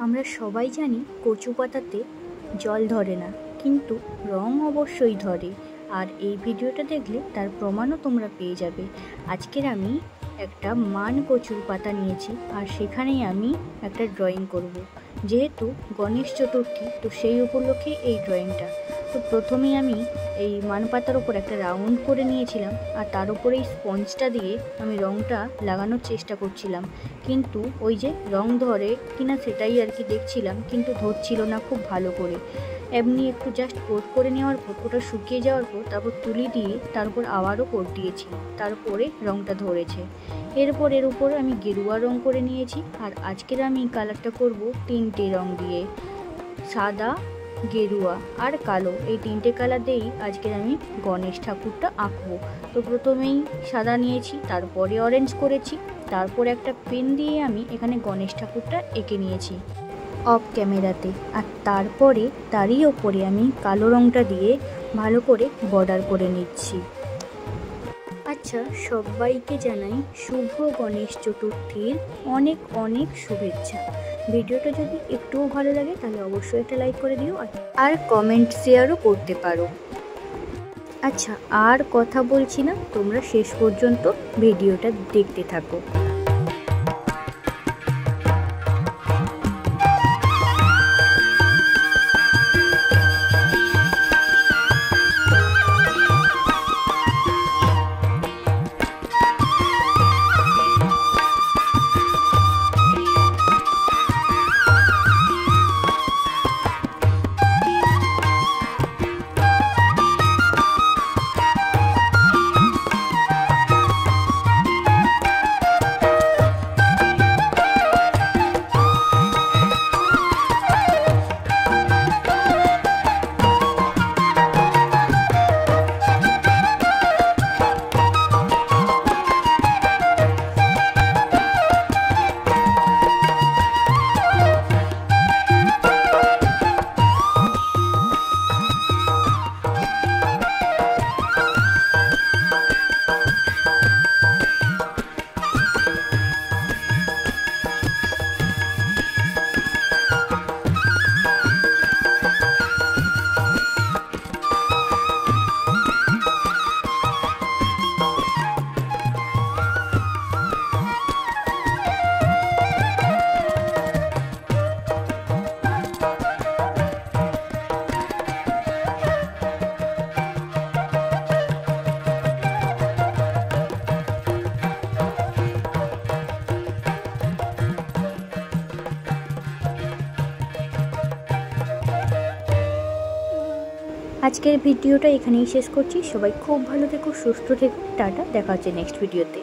আমরা সবাই জানি কচু পাতাতে জল ধরে না, কিন্তু রং অবশ্যই ধরে। আর এই ভিডিওটা দেখলে তার প্রমাণও তোমরা পেয়ে যাবে। আজকের আমি একটা মান কচুর পাতা নিয়েছি, আর সেখানেই আমি একটা ড্রয়িং করব। যেহেতু গণেশ চতুর্থী, তো সেই উপলক্ষে এই ড্রয়িংটা। তো প্রথমেই আমি এই মান পাতার ওপর একটা রাউন্ড করে নিয়েছিলাম, আর তার উপরে এই স্পঞ্জটা দিয়ে আমি রঙটা লাগানোর চেষ্টা করছিলাম। কিন্তু ওই যে রং ধরে কিনা সেটাই আর কি দেখছিলাম, কিন্তু ধরছিল না খুব ভালো করে। এমনি একটু জাস্ট কোট করে নেওয়ার পর, ওটা শুকিয়ে যাওয়ার পর তারপর তুলি দিয়ে তারপর আবারও কোট দিয়েছি, তারপরে রঙটা ধরেছে। এরপর এর উপরে আমি গেরুয়া রং করে নিয়েছি। আর আজকের আমি কালারটা করব তিনটে রং দিয়ে, সাদা, গেরুয়া আর কালো। এই তিনটে কালার দিয়েই আজকের আমি গণেশ ঠাকুরটা আঁকবো। তো প্রথমেই সাদা নিয়েছি, তারপরে অরেঞ্জ করেছি, তারপর একটা পেন দিয়ে আমি এখানে গণেশ ঠাকুরটা এঁকে নিয়েছি অফ ক্যামেরাতে। আর তারপরে তারই ওপরে আমি কালো রঙটা দিয়ে ভালো করে বর্ডার করে নিচ্ছি। আচ্ছা, সবাইকে জানাই শুভ গণেশ চতুর্থীর অনেক অনেক শুভেচ্ছা। ভিডিওটা যদি একটুও ভালো লাগে তাহলে অবশ্যই একটা লাইক করে দিও, আর কমেন্ট শেয়ারও করতে পারো। আচ্ছা, আর কথা বলছি না, তোমরা শেষ পর্যন্ত ভিডিওটা দেখতে থাকো। আজকের ভিডিওটা এখানেই শেষ করছি। সবাই খুব ভালো থেকো, সুস্থ থেকো, টাটা। দেখা হচ্ছে নেক্সট ভিডিওতে।